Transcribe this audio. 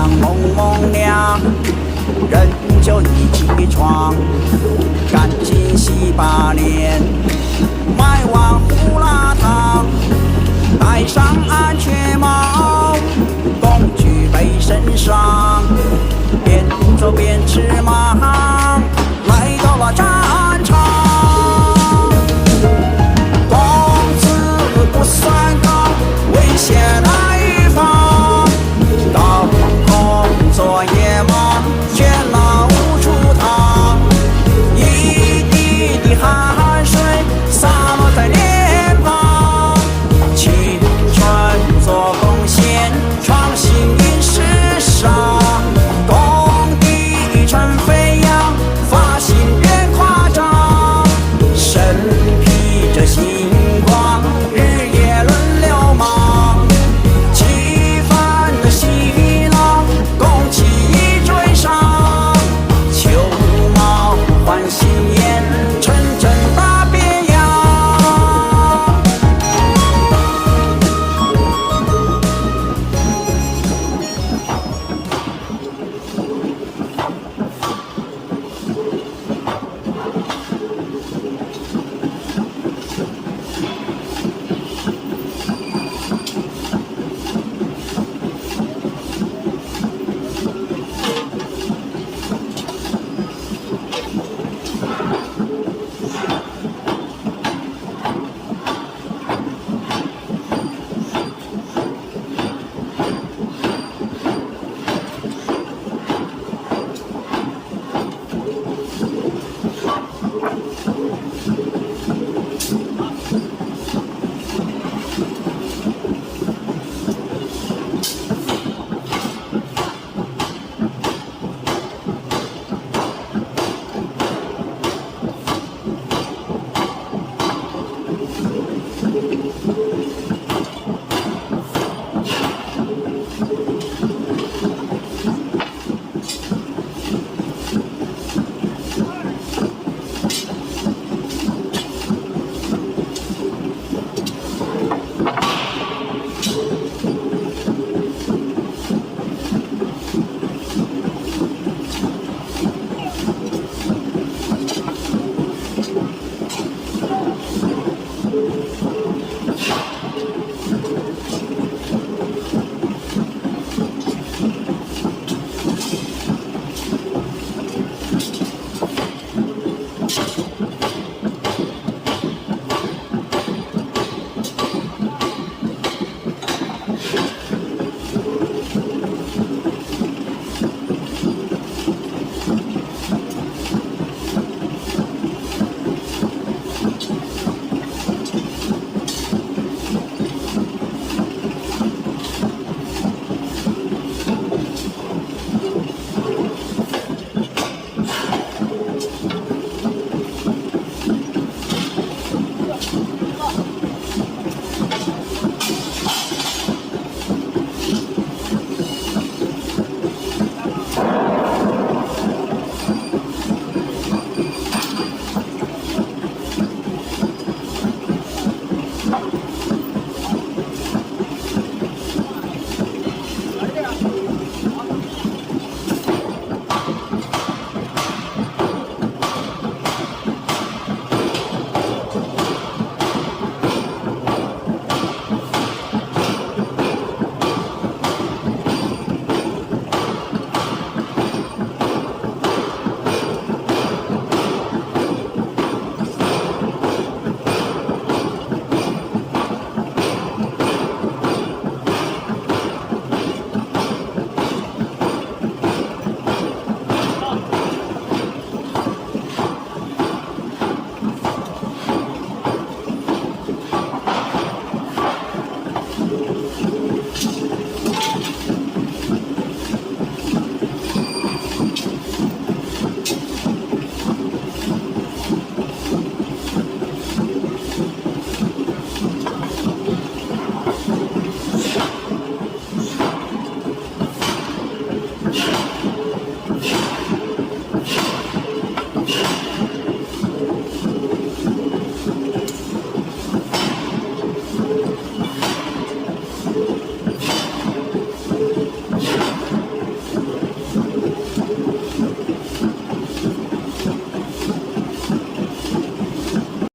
阳蒙蒙亮，人就一起床，赶紧洗把脸，买碗胡辣汤，戴上安全帽，工具背身上，边走边吃忙，来到了战场。工资不算高，危险来防，高空作业忙，倦了无处躺，一滴滴汗水洒落在脸庞，青春做贡献，创新与时尚，工地一尘飞扬，发型变夸张，身披着星光，日夜轮流忙，气氛的洗脑，共起一追上，旧貌换新颜，城镇大变样。